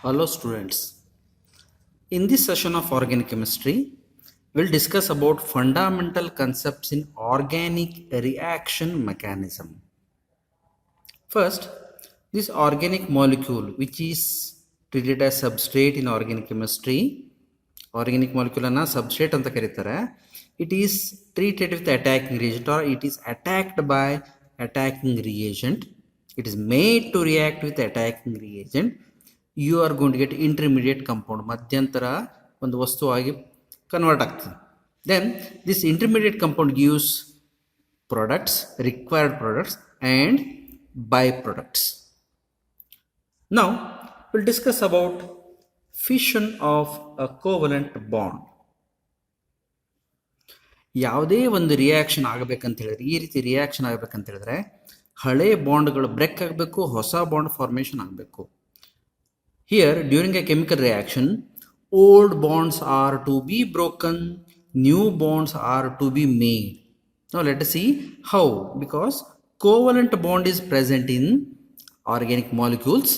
Hello students. In this session of organic chemistry, we'll discuss about fundamental concepts in organic reaction mechanism. First, this organic molecule which is treated as substrate in organic chemistry, organic molecule ಅನ್ನ substrate ಅಂತ ಕರೀತಾರೆ. It is treated with attacking reagent or it is attacked by attacking reagent. It is made to react with attacking reagent. You are going to get intermediate compound, ಮಧ್ಯಂತರ ಒಂದು ವಸ್ತುವಾಗಿ convert ಆಗ್ತದೆ. Then this intermediate compound gives products, required products and byproducts. Now we'll discuss about fission of a covalent bond. ಯಾವುದೇ ಒಂದು reaction ಆಗಬೇಕಂತ ಹೇಳಿದ್ರೆ, ಈ ರೀತಿ ರಿಯಾಕ್ಷನ್ ಆಗಬೇಕಂತ ಹೇಳಿದ್ರೆ ಹಳೆ ಬಾಂಡ್ಗಳು ಬ್ರೇಕ್ ಆಗಬೇಕು, ಹೊಸ ಬಾಂಡ್ ಫಾರ್ಮೇಷನ್ ಆಗಬೇಕು. Here, during a chemical reaction, old bonds are to be broken, new bonds are to be made. Now let us see how, because covalent bond is present in organic molecules.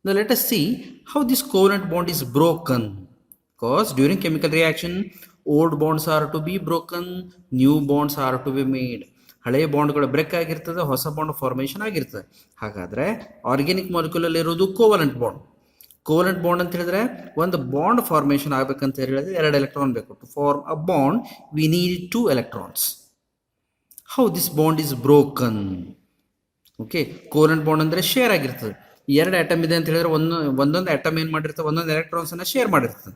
Now let us see how this covalent bond is broken. Because during chemical reaction, old bonds are to be broken, new bonds are to be made. ಹಳೆಯ ಬಾಂಡ್ಗಳು break ಆಗಿರ್ತದೆ, ಹೊಸ bond formation ಆಗಿರ್ತದೆ. ಹಾಗಾದರೆ organic ಮಾಲಿಕ್ಯೂಲಲ್ಲಿ ಇರೋದು covalent bond. Covalent bond ಅಂತ ಹೇಳಿದ್ರೆ ಒಂದು ಬಾಂಡ್ ಫಾರ್ಮೇಷನ್ ಆಗಬೇಕಂತ ಹೇಳಿದ್ರೆ 2 ಎಲೆಕ್ಟ್ರಾನ್ ಬೇಕು. To form a bond we need 2 electrons. How this bond is broken? Okay, covalent bond ಅಂದರೆ ಶೇರ್ ಆಗಿರ್ತದೆ. 2 ಆಟಮ್ ಇದೆ ಅಂತ ಹೇಳಿದ್ರೆ ಒಂದೊಂದು ಆಟಮ್ ಏನು ಮಾಡಿರ್ತದೆ, ಒಂದೊಂದು ಎಲೆಕ್ಟ್ರಾನ್ಸನ್ನು ಶೇರ್ ಮಾಡಿರ್ತದೆ.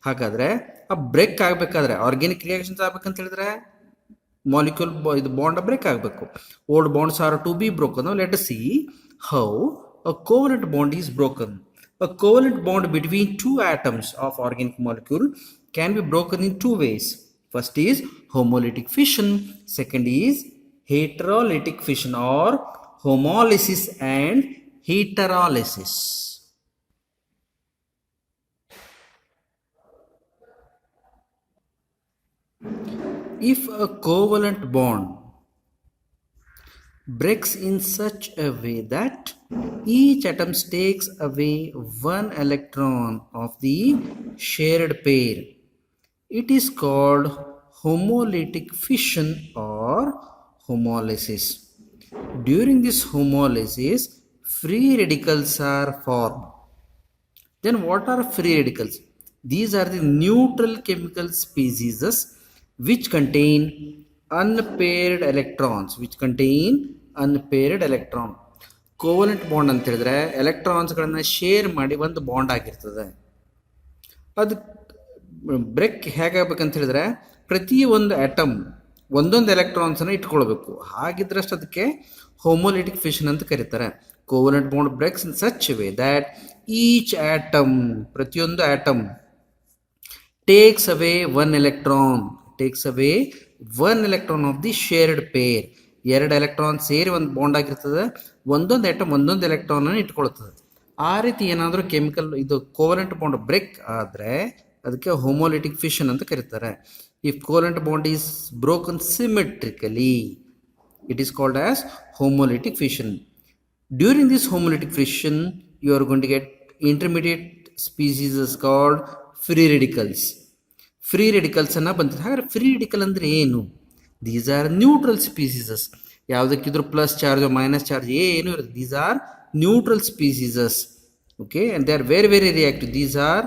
ಹಾಗಾದರೆ ಆ ಬ್ರೇಕ್ ಆಗಬೇಕಾದ್ರೆ, ಆರ್ಗ್ಯಾನಿಕ್ ರಿಯಾಕ್ಷನ್ಸ್ ಆಗಬೇಕಂತ ಹೇಳಿದ್ರೆ ಮಾಲಿಕ್ಯೂಲ್ ಇದು ಬಾಂಡ್ ಬ್ರೇಕ್ ಆಗಬೇಕು. Old bonds are to be broken. Let us see how a covalent bond is broken. A covalent bond between 2 atoms of organic molecule can be broken in 2 ways. First is homolytic fission, second is heterolytic fission or homolysis and heterolysis. If a covalent bond breaks in such a way that each atom takes away 1 electron of the shared pair, it is called homolytic fission or homolysis. During this homolysis, free radicals are formed. Then what are free radicals? These are the neutral chemical species which contain unpaired electrons, covalent bond ಅಂತ ಹೇಳಿದ್ರೆ ಎಲೆಕ್ಟ್ರಾನ್ಸ್ಗಳನ್ನು share ಮಾಡಿ ಒಂದು bond ಆಗಿರ್ತದೆ. ಅದು break ಹೇಗಾಗಬೇಕಂತ ಹೇಳಿದ್ರೆ ಪ್ರತಿ ಒಂದು atom ಒಂದೊಂದು ಎಲೆಕ್ಟ್ರಾನ್ಸನ್ನು ಇಟ್ಕೊಳ್ಬೇಕು. ಹಾಗಿದ್ರಷ್ಟು ಅದಕ್ಕೆ ಹೋಮೋಲಿಟಿಕ್ ಫಿಷನ್ ಅಂತ ಕರೀತಾರೆ. Covalent bond breaks in such way that each atom, ಪ್ರತಿಯೊಂದು atom takes away one electron of the shared pair. 2 electron ಸೇರಿ ಒಂದು ಬಾಂಡ್ ಆಗಿರ್ತದೆ. ಒಂದೊಂದು ಆಟಮ್ ಒಂದೊಂದು ಎಲೆಕ್ಟ್ರಾನ್ ಅನ್ನು ಇಟ್ಕೊಳ್ತದೆ. ಆ ರೀತಿ ಏನಾದರೂ ಕೆಮಿಕಲ್ ಇದು ಕೋವಲೆಂಟ್ ಬಾಂಡ್ ಬ್ರೇಕ್ ಆದರೆ ಅದಕ್ಕೆ ಹೋಮೋಲಿಟಿಕ್ ಫಿಷನ್ ಅಂತ ಕರೀತಾರೆ. If covalent bond is broken symmetrically, it is called as homolytic fission. During this homolytic fission you are going to get intermediate species called free radicals. Free radicals ಅನ್ನ ಬಂದಿದೆ. ಹಾಗಾದ್ರೆ free radical ಅಂದರೆ ಏನು? These are neutral species. ಯಾವುದಕ್ಕಿದ್ರು plus charge minus charge ಏನು ಇರುತ್ತೆ. These are neutral species. Okay, and they are very very reactive. These are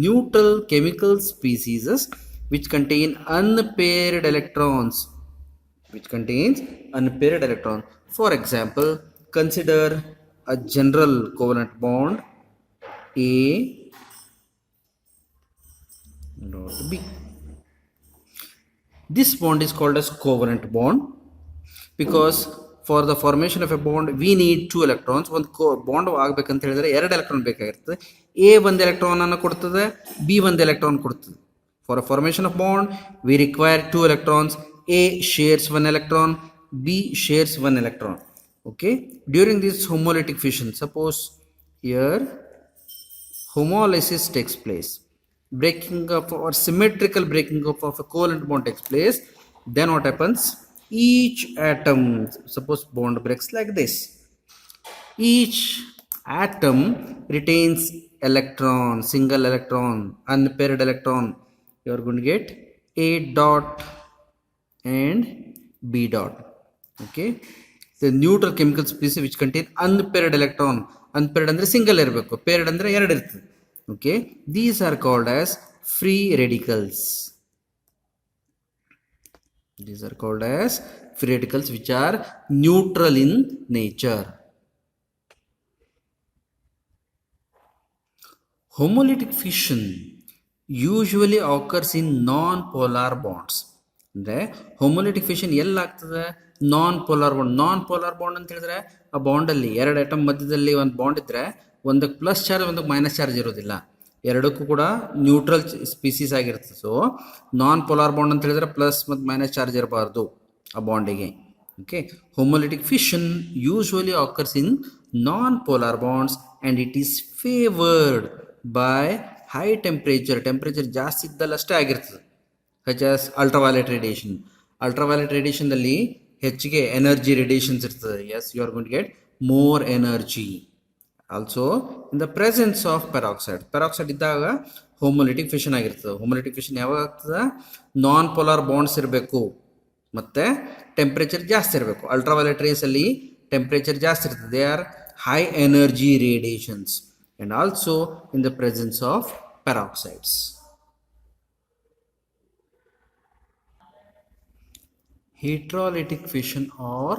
neutral chemical species which contain unpaired electrons. For example, consider a general covalent bond A dot B. This bond is called as covalent bond because for the formation of a bond we need 2 electrons. ಒಂದು bond ಆಗಬೇಕಂತ ಹೇಳಿದ್ರೆ 2 electron ಬೇಕಾಗಿರ್ತದೆ. A 1 electron ಅನ್ನು ಕೊಡ್ತದೆ, B 1 electron ಕೊಡ್ತದೆ. For a formation of bond we require 2 electrons. A shares 1 electron, B shares 1 electron. Okay, during this homolytic fission, suppose here homolysis takes place, breaking up or symmetrical breaking up of a covalent bond takes place. Then what happens? Each atom, suppose bond breaks like this, each atom retains electron, single electron, unpaired electron, you are going to get A dot and B dot. Okay, the neutral chemical species which contain unpaired electron. Unpaired andre single ಇರಬೇಕು, paired andre ಎರಡು ಇರ್ತದೆ. Okay, these are called as free radicals. These are called as free radicals which are neutral in nature. Homolytic fission usually occurs in non-polar bonds. ಅಂದರೆ ಹೋಮೋಲಿಟಿಕ್ fission ಎಲ್ಲಿ ಆಗ್ತದೆ? ನಾನ್ polar bond. ನಾನ್ polar bond ಅಂತ ಹೇಳಿದ್ರೆ ಆ ಬಾಂಡಲ್ಲಿ ಎರಡು atom ಮಧ್ಯದಲ್ಲಿ ಒಂದು bond ಇದ್ದರೆ ಒಂದಕ್ಕೆ ಪ್ಲಸ್ ಚಾರ್ಜ್ ಒಂದಕ್ಕೆ ಮೈನಸ್ ಚಾರ್ಜ್ ಇರೋದಿಲ್ಲ, ಎರಡಕ್ಕೂ ಕೂಡ ನ್ಯೂಟ್ರಲ್ ಸ್ಪೀಸೀಸ್ ಆಗಿರ್ತದೆ. ಸೊ ನಾನ್ ಪೋಲಾರ್ ಬಾಂಡ್ ಅಂತ ಹೇಳಿದ್ರೆ ಪ್ಲಸ್ ಮತ್ತು ಮೈನಸ್ ಚಾರ್ಜ್ ಇರಬಾರ್ದು ಆ ಬಾಂಡಿಗೆ. Okay, homolytic fission usually occurs in non polar bonds and it is favoured by high temperature. Temperature ಜಾಸ್ತಿ ಇದ್ದಲ್ಲಷ್ಟೇ ಆಗಿರ್ತದೆ. Such as ultraviolet radiation. Ultraviolet ರೇಡಿಯೇಷನ್ದಲ್ಲಿ ಹೆಚ್ಚಿಗೆ ಎನರ್ಜಿ ರೇಡಿಯೇಷನ್ಸ್ ಇರ್ತದೆ. Yes, you are going to get more energy. Also in the presence of peroxide. Peroxide ಇದ್ದಾಗ ಹೋಮೋಲಿಟಿಕ್ fission ಆಗಿರ್ತದೆ. ಹೋಮೋಲಿಟಿಕ್ fission ಯಾವಾಗ ಆಗ್ತದೆ? ನಾನ್ ಪೋಲಾರ್ ಬಾಂಡ್ಸ್ ಇರಬೇಕು ಮತ್ತು ಟೆಂಪ್ರೇಚರ್ ಜಾಸ್ತಿ ಇರಬೇಕು. ಅಲ್ಟ್ರಾವೈಲೆಟ್ ರೇಸಲ್ಲಿ ಟೆಂಪ್ರೇಚರ್ ಜಾಸ್ತಿ ಇರ್ತದೆ. They are high energy radiations and also in the presence of peroxides. Heterolytic fission or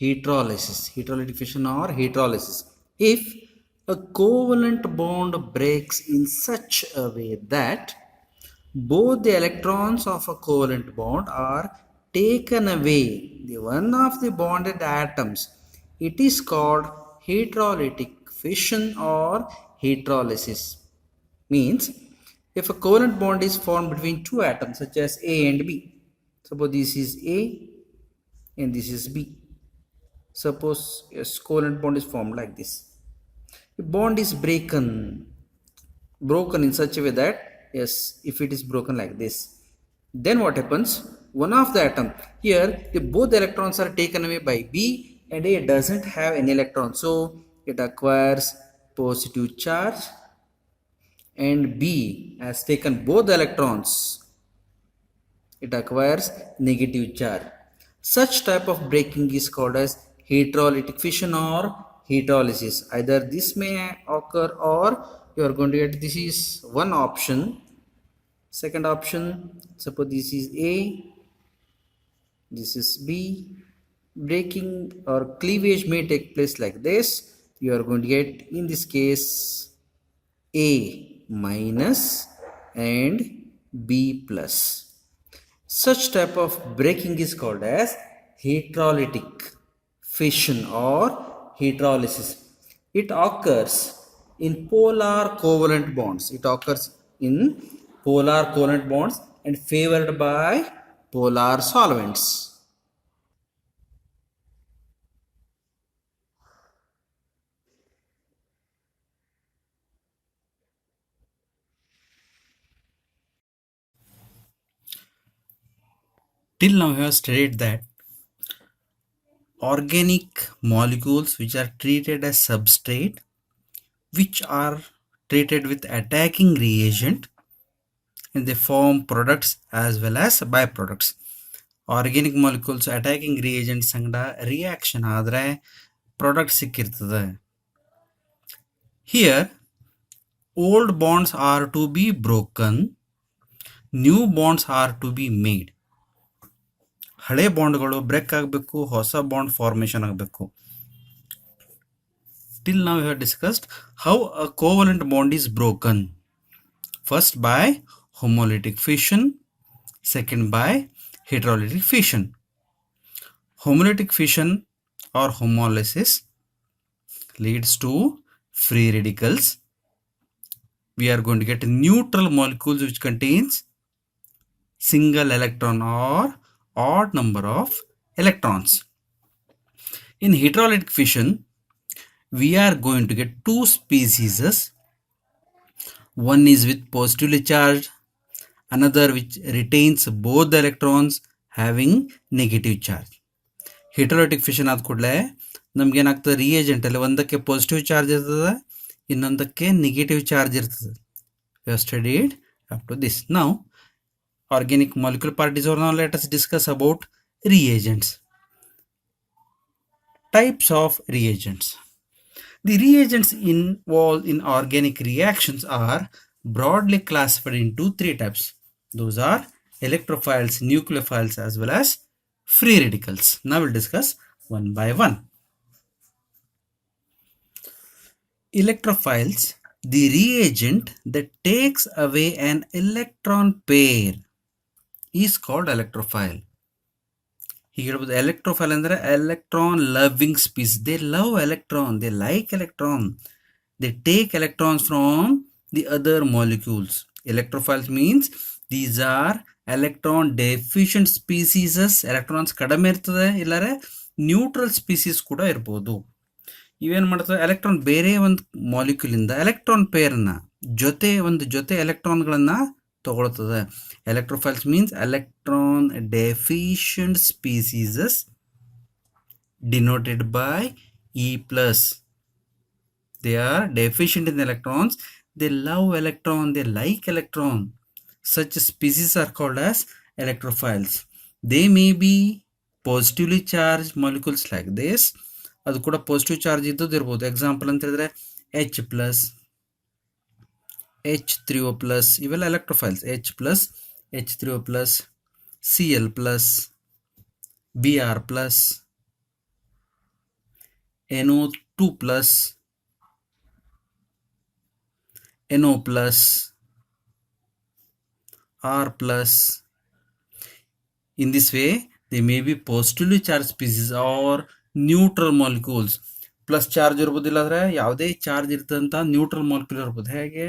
heterolysis. Heterolytic fission or heterolysis. If a covalent bond breaks in such a way that both the electrons of a covalent bond are taken away, the one of the bonded atoms, it is called heterolytic fission or heterolysis. Means if a covalent bond is formed between two atoms such as A and B, suppose this is A and this is B. Suppose a covalent bond is formed like this. The bond is broken in such a way that, yes, if it is broken like this, then what happens? One of the atom here, both electrons are taken away by B and A doesn't have any electron, so it acquires positive charge, and B has taken both the electrons, it acquires negative charge. Such type of breaking is called as heterolytic fission or heterolysis. Either this may occur or you are going to get, this is one option. Second option, suppose this is A, this is B. Breaking or cleavage may take place like this. You are going to get, in this case, A minus and B plus. Such type of breaking is called as heterolytic fission or heterolysis. It occurs in polar covalent bonds. It occurs in polar covalent bonds and favored by polar solvents. Till now we have studied that organic molecules which are treated as substrate, which are treated with attacking reagent, and they form products as well as byproducts. Organic molecules attacking reagent ಸಂಗಡ reaction ಆದರೆ product ಸಿಕ್ಕಿರ್ತದೆ. Here old bonds are to be broken, new bonds are to be made. ಹಳೆ ಬಾಂಡ್ಗಳು break ಆಗಬೇಕು, ಹೊಸ bond formation ಆಗಬೇಕು. Till now we have discussed how a covalent bond is broken. First by homolytic fission, second by heterolytic fission. Homolytic fission or homolysis leads to free radicals. We are going to get neutral molecules which contains single electron or odd number of electrons. In heterolytic fission, we are going to get two species. One is with positively charged, another which retains both the electrons having negative charge. Heterolytic fission ಆದ ಕೂಡಲೇ ನಮ್ಗೇನಾಗ್ತದೆ, reagent ಅಲ್ಲಿ ಒಂದಕ್ಕೆ positive charge ಇರ್ತದೆ, ಇನ್ನೊಂದಕ್ಕೆ negative charge ಇರ್ತದೆ. We have studied up to this. Now organic molecule part is over. Now let us discuss about reagents. Types of reagents. The reagents involved in organic reactions are broadly classified into three types. Those are electrophiles, nucleophiles, as well as free radicals. Now we'll discuss one by one. Electrophiles, the reagent that takes away an electron pair, is called electrophile. ಹೀಗೆ ಹೇಳ್ಬೋದು, electrophile ಅಂದರೆ electron loving species. They love electron, they like electron, they take electrons from the other molecules. Electrophiles means these are electron deficient species. Electrons ಕಡಿಮೆ ಇರ್ತದೆ, ಇಲ್ಲರೆ neutral species ಕೂಡ ಇರ್ಬೋದು. ಇವೇನು ಮಾಡ್ತವೆ, electron ಬೇರೆ ಒಂದು ಮಾಲಿಕ್ಯೂಲಿಂದ ಎಲೆಕ್ಟ್ರಾನ್ ಪೇರ್ನ ಜೊತೆ ಎಲೆಕ್ಟ್ರಾನ್ಗಳನ್ನು ತಗೊಳ್ತದೆ. Electrophiles means electron deficient species denoted by E plus. They are deficient in electrons, they love electron, they like electron. Such species are called as electrophiles. They may be positively charged molecules like this. ಅದು ಕೂಡ positive charge ಇದ್ದದ್ದು ಇರ್ಬೋದು. Example ಅಂತ ಹೇಳಿದ್ರೆ H plus, H3O plus, ಇವೆಲ್ಲ electrophiles. H plus, H3O plus, Cl plus, Br plus, NO2 plus, NO plus, R plus. In this way, they may be positively charged species or neutral molecules. Plus charge ಇರ್ಬೋದು, ಇಲ್ಲಾಂದ್ರೆ ಯಾವುದೇ charge ಇರ್ತಂತ neutral molecule ಇರ್ಬೋದು. ಹೇಗೆ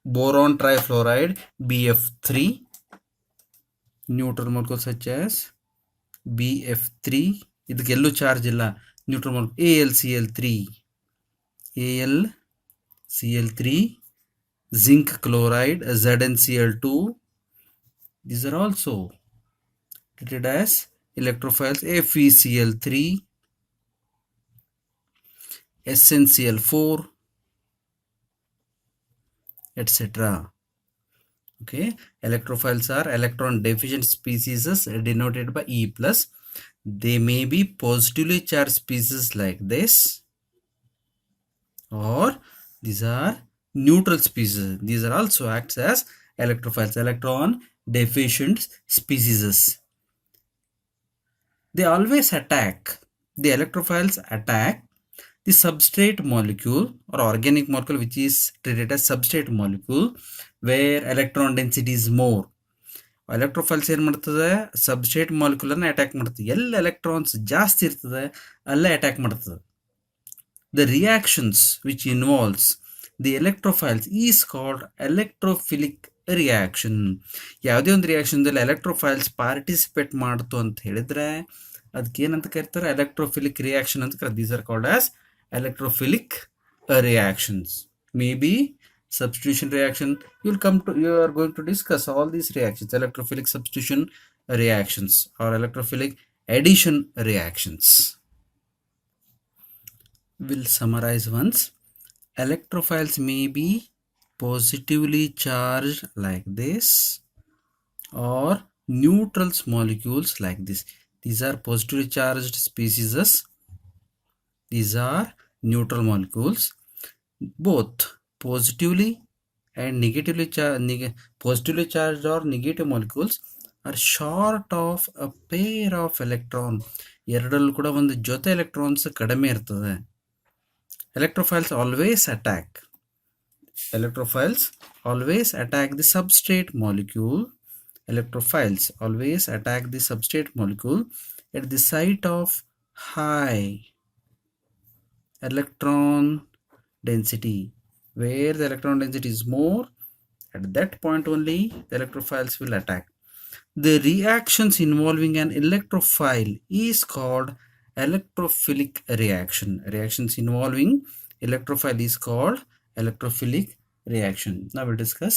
boron trifluoride BF3, neutral molecule such as BF3, ಇದಕ್ಕೆಲ್ಲೂ charge ಇಲ್ಲ, neutral molecule. AlCl3, zinc chloride ZnCl2, these are also treated as electrophiles. FeCl3, SnCl4, etc. Okay, electrophiles are electron deficient species denoted by E plus. They may be positively charged species like this, or these are neutral species. These are also acts as electrophiles, electron deficient species. They always attack, the electrophiles attack the substrate molecule or organic molecule which is treated as substrate molecule where electron density is more. Electrophiles ಏನು ಮಾಡ್ತದೆ, substrate ಮಾಲಿಕ್ಯೂಲನ್ನು attack ಮಾಡ್ತದೆ. ಎಲ್ಲ electrons ಜಾಸ್ತಿ ಇರ್ತದೆ ಅಲ್ಲೇ attack ಮಾಡ್ತದೆ. The reactions which involves the electrophiles is called electrophilic reaction. ಯಾವುದೇ ಒಂದು ರಿಯಾಕ್ಷನ್ದಲ್ಲಿ ಎಲೆಕ್ಟ್ರೋಫೈಲ್ಸ್ ಪಾರ್ಟಿಸಿಪೇಟ್ ಮಾಡ್ತು ಅಂತ ಹೇಳಿದ್ರೆ ಅದಕ್ಕೆ ಏನಂತ ಕರೀತಾರೆ, ಎಲೆಕ್ಟ್ರೋಫಿಲಿಕ್ ರಿಯಾಕ್ಷನ್ ಅಂತ ಕರೀತಾರೆ. These are called as electrophilic reactions. Maybe substitution reaction, you are going to discuss all these reactions, electrophilic substitution reactions or electrophilic addition reactions. We'll summarize once. Electrophiles may be positively charged like this or neutral molecules like this. These are positively charged species, these are neutral molecules. Both positively and negatively charged or negative molecules are short of a pair of electron. ಎರಡಲ್ಲೂ ಕೂಡ ಒಂದು ಜೊತೆ electrons ಕಡಿಮೆ ಇರ್ತದೆ. Electrophiles always attack the substrate molecule. Electrophiles always attack the substrate molecule at the site of high electron density. Where the electron density is more, at that point only the electrophiles will attack. The reactions involving an electrophile is called electrophilic reaction. Reactions involving electrophile is called electrophilic reaction. Now we'll discuss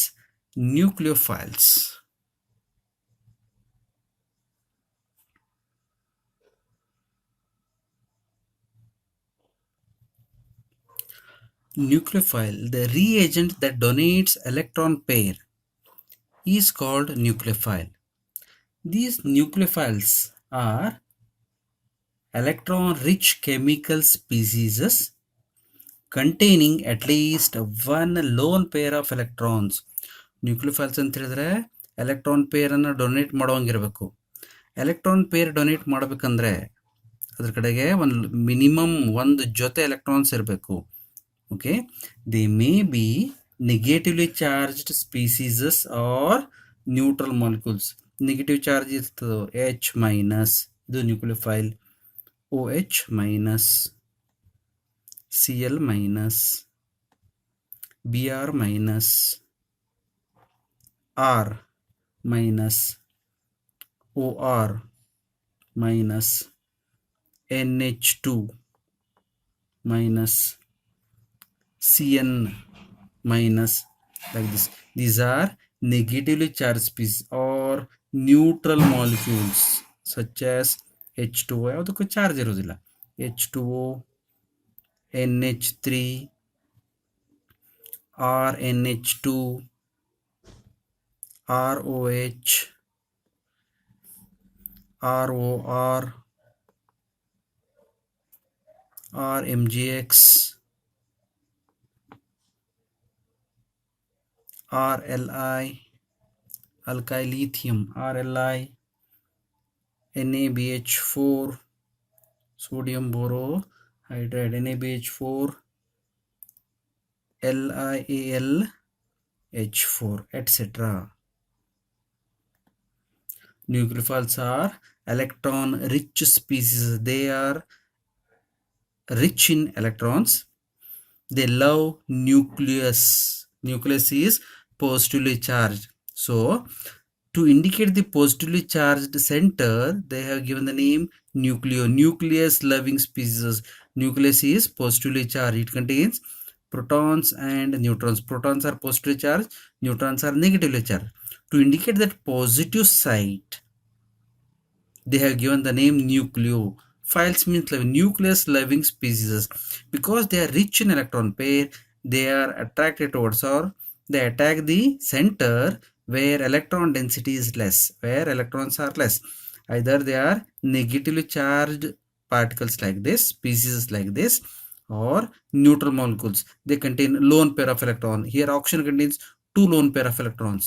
nucleophiles. Nucleophile, the reagent that donates electron pair, is called nucleophile. These nucleophiles are electron-rich chemical species containing at least one lone pair of electrons. Nucleophiles ಅಂತ ಹೇಳಿದ್ರೆ electron ಪೇರನ್ನು donate ಮಾಡೋಂಗಿರಬೇಕು. Electron pair donate ಮಾಡಬೇಕಂದ್ರೆ ಅದ್ರ ಕಡೆಗೆ ಒಂದು minimum ಒಂದು ಜೊತೆ ಎಲೆಕ್ಟ್ರಾನ್ಸ್ ಇರಬೇಕು. Okay, they may be negatively charged species are neutral molecules. Negative charge ಇರ್ತದೆ H ಮೈನಸ್, ಇದು nucleophile. OH minus, Cl minus, Br minus, R minus, OR minus, NH2 minus, Cn minus, like this. These are negatively charged species or neutral molecules such as H2O. ಯಾವುದಕ್ಕೂ charge ಇರೋದಿಲ್ಲ. H2O, NH3, RNH2, ROH, ROR, RMGX, RLI, alkyl lithium, RLI, NaBH4, sodium borohydride, NaBH4, LiAlH4, etc. Nucleophiles are electron-rich species. They are rich in electrons. They love nucleus. Nucleus is positively charged. So, to indicate the positively charged center, they have given the name nucleo. Nucleus-loving species. Nucleus is positively charged. It contains protons and neutrons. Protons are positively charged, neutrons are negatively charged. To indicate that positive site, they have given the name nucleophiles, means nucleus loving species. Because they are rich in electron pair, they are attracted towards, or they attack the center where electron density is less, where electrons are less. Either they are negatively charged particles like this, species like this, or neutral molecules. They contain lone pair of electron. Here oxygen contains 2 lone pair of electrons.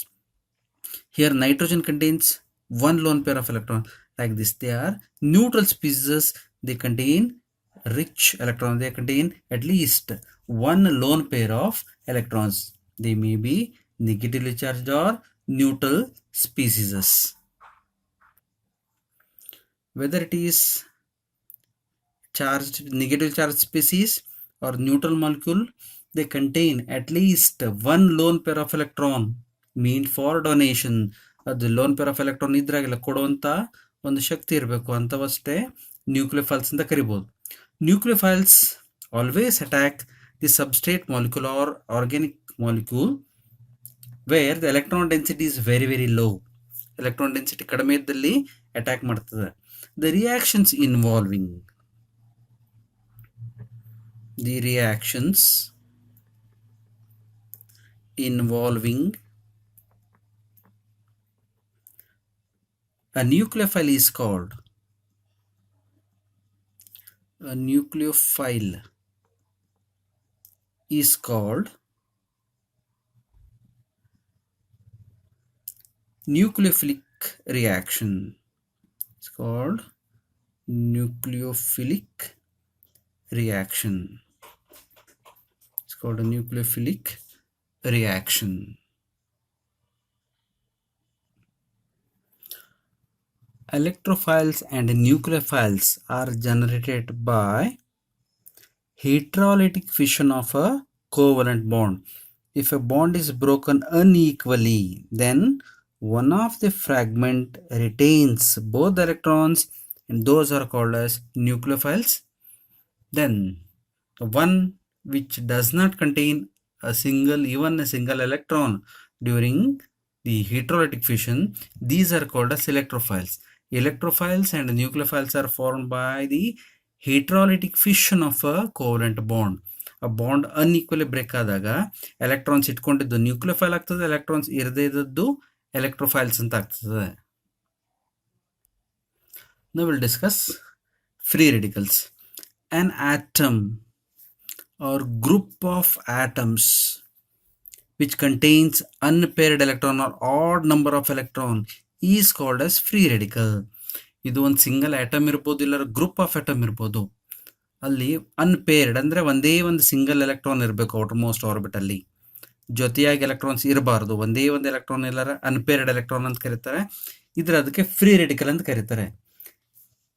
Here nitrogen contains 1 lone pair of electron. Like this, they are neutral species. They contain rich electrons. They contain at least 1 lone pair of electrons. They may be negatively charged or neutral species. Whether it is charged, negative charged species or neutral molecule, they contain at least 1 lone pair of electron meant for donation. ಅದು lone pair of electron ಇದ್ರಾಗೆಲ್ಲ ಕೊಡುವಂಥ ಒಂದು ಶಕ್ತಿ ಇರಬೇಕು, ಅಂಥವಷ್ಟೇ nucleophiles ಅಂತ ಕರಿಬೋದು. Nucleophiles always attack the substrate molecule or organic molecule where the electron density is very very low. Electron density ಕಡಿಮೆ ಇದ್ದಲ್ಲಿ ಅಟ್ಯಾಕ್ ಮಾಡ್ತದೆ. The reactions involving a nucleophile is called nucleophilic reaction. It's called nucleophilic reaction. It's called a nucleophilic reaction. Electrophiles and nucleophiles are generated by heterolytic fission of a covalent bond. If a bond is broken unequally, then one of the fragment retains both the electrons, and those are called as nucleophiles. Then the one which does not contain even a single electron during the heterolytic fission, these are called as electrophiles. Electrophiles and nucleophiles are formed by the heterolytic fission of a covalent bond. ಆ bond ಅನ್ಈಕ್ವಲಿ break ಆದಾಗ electrons ಇಟ್ಕೊಂಡಿದ್ದು nucleophile ಆಗ್ತದೆ, electrons ಇರದೇ ಇದ್ದದ್ದು electrophiles ಅಂತ ಆಗ್ತದೆ. Now we'll discuss free radicals. An atom or group of atoms which contains unpaired electron or odd number of electron is called as free radical. ಇದು ಒಂದು single atom ಇರ್ಬೋದು, ಇಲ್ಲ group of atom ಇರ್ಬೋದು. ಅಲ್ಲಿ unpaired ಅಂದರೆ ಒಂದೇ ಒಂದು single electron ಇರಬೇಕು ಔಟರ್ಮೋಸ್ಟ್ ಆರ್ಬಿಟಲ್ಲಿ, ಜೊತೆಯಾಗಿ ಎಲೆಕ್ಟ್ರಾನ್ಸ್ ಇರಬಾರ್ದು. ಒಂದೇ ಒಂದು ಎಲೆಕ್ಟ್ರಾನ್ ಎಲ್ಲರ ಅನ್ಪೇರ್ಡ್ ಎಲೆಕ್ಟ್ರಾನ್ ಅಂತ ಕರೀತಾರೆ. ಇದ್ರ ಅದಕ್ಕೆ ಫ್ರೀ ರೆಡಿಕಲ್ ಅಂತ ಕರೀತಾರೆ.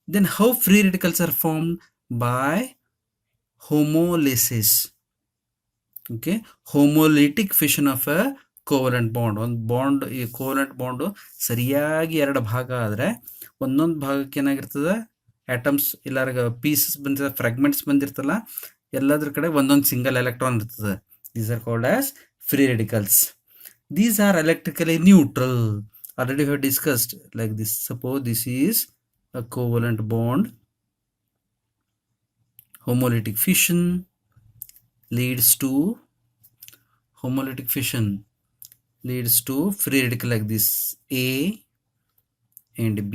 Then how free radicals are formed? By homolysis. Okay, homolytic fission of a covalent bond. ಒಂದು ಬಾಂಡ್, ಈ ಕೋವಲೆಂಟ್ ಬಾಂಡು ಸರಿಯಾಗಿ ಎರಡು ಭಾಗ ಆದರೆ ಒಂದೊಂದು ಭಾಗಕ್ಕೆ ಏನಾಗಿರ್ತದೆ, ಆಟಮ್ಸ್ ಇಲ್ಲ ಪೀಸಸ್ ಬಂದಿರ್ತದೆ, ಫ್ರಾಗ್ಮೆಂಟ್ಸ್ ಬಂದಿರ್ತಲ್ಲ, ಎಲ್ಲದ್ರ ಕಡೆ ಒಂದೊಂದು ಸಿಂಗಲ್ ಎಲೆಕ್ಟ್ರಾನ್ ಇರ್ತದೆ. These are called as free radicals. These are electrically neutral. Already we have discussed like this. Suppose this is a covalent bond. Homolytic fission leads to free radical like this, A and B.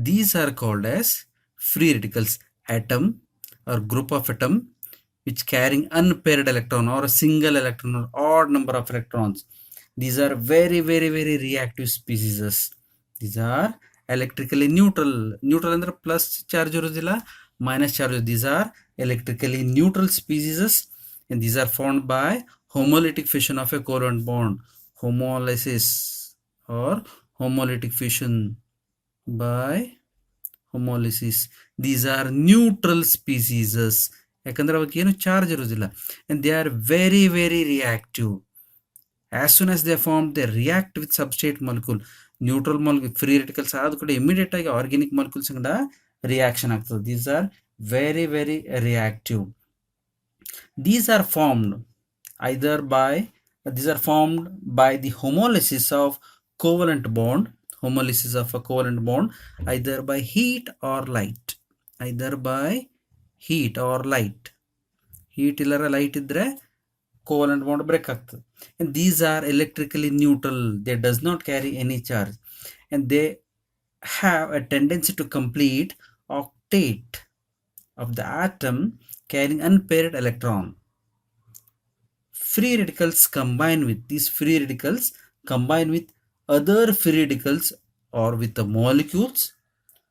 These are called as free radicals. Atom or group of atom which carrying unpaired electron or a single electron or odd number of electrons. These are very reactive species. These are electrically neutral. Neutral ಅಂದ್ರೆ plus charge ಇರೋದಿಲ್ಲ, minus charge. These are electrically neutral species and these are formed by homolytic fission of a covalent bond. Homolysis or homolytic fission by homolysis. These are neutral species. ಯಾಕಂದ್ರೆ ಅವಕ್ಕೆ ಏನು charge ಇರೋದಿಲ್ಲ. and they are very reactive. As soon as they form, they react with substrate molecule. Neutral molecule free radicals ಆದ ಕೂಡ immediate ಆಗಿ organic molecules ಕೂಡ reaction ಆಗ್ತದೆ. These are very reactive. These are formed by the homolysis of covalent bond, either by heat or light. Heat ಇಲ್ಲರ light ಇದ್ರೆ covalent bond break ಆಗ್ತದೆ. And these are electrically neutral. They does not carry any charge and they have a tendency to complete octet of the atom carrying unpaired electron. Free radicals combine with other free radicals or with the molecules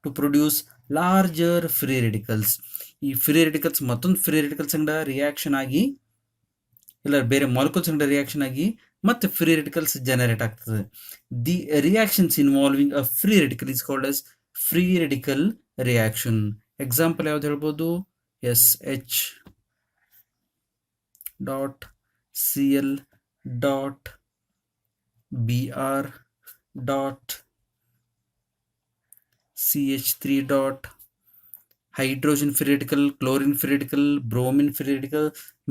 to produce larger free radicals. ಈ free radicals ಮತ್ತೊಂದು free radicals ಅಂಡ reaction ಆಗಿ ಇಲ್ಲ ಬೇರೆ molecules ಅಂಡ reaction ಆಗಿ ಮತ್ತೆ free radicals generate ಆಗ್ತದೆ. The reactions involving a free radical is called as free radical reaction. Example ಯಾವ್ದು ಹೇಳ್ಬೋದು? SH dot Cl dot Br dot CH3 dot hydrogen free radical, chlorine free radical, bromine free radical,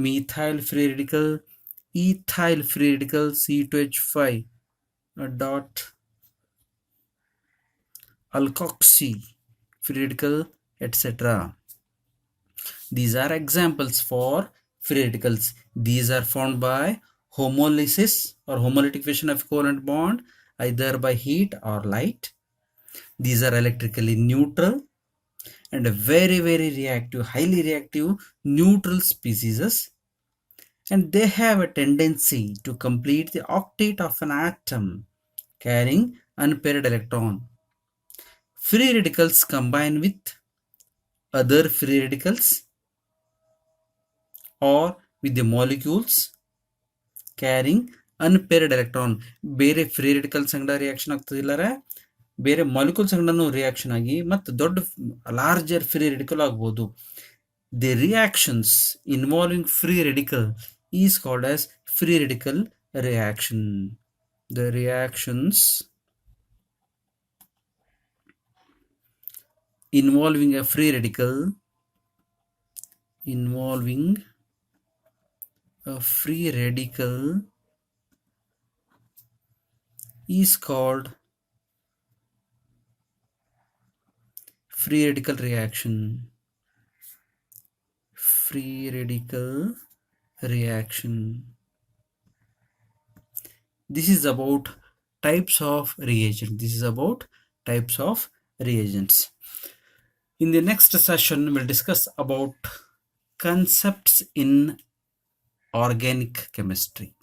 methyl free radical, ethyl free radical, C2H5 dot alkoxy free radical, etc. These are examples for free radicals. These are formed by homolysis or homolytic fission of covalent bond either by heat or light. These are electrically neutral and very reactive, highly reactive neutral species, and they have a tendency to complete the octet of an atom carrying unpaired electron. Free radicals combine with other free radicals or with the molecules carrying unpaired electron. ಬೇರೆ free radicals ಅಂಗಡ reaction ಆಗ್ತದಿಲ್ಲರೆ ಬೇರೆ molecules ಅಂಗಡನು reaction ಆಗಿ ಮತ್ತು ದೊಡ್ಡ larger free radical ಆಗ್ಬೋದು. The reactions involving free radical is called as free radical reaction. The reactions involving a free radical is called free radical reaction. free radical reaction. This is about types of reagents. This is about types of reagents. In the next session, we'll discuss about concepts in organic chemistry.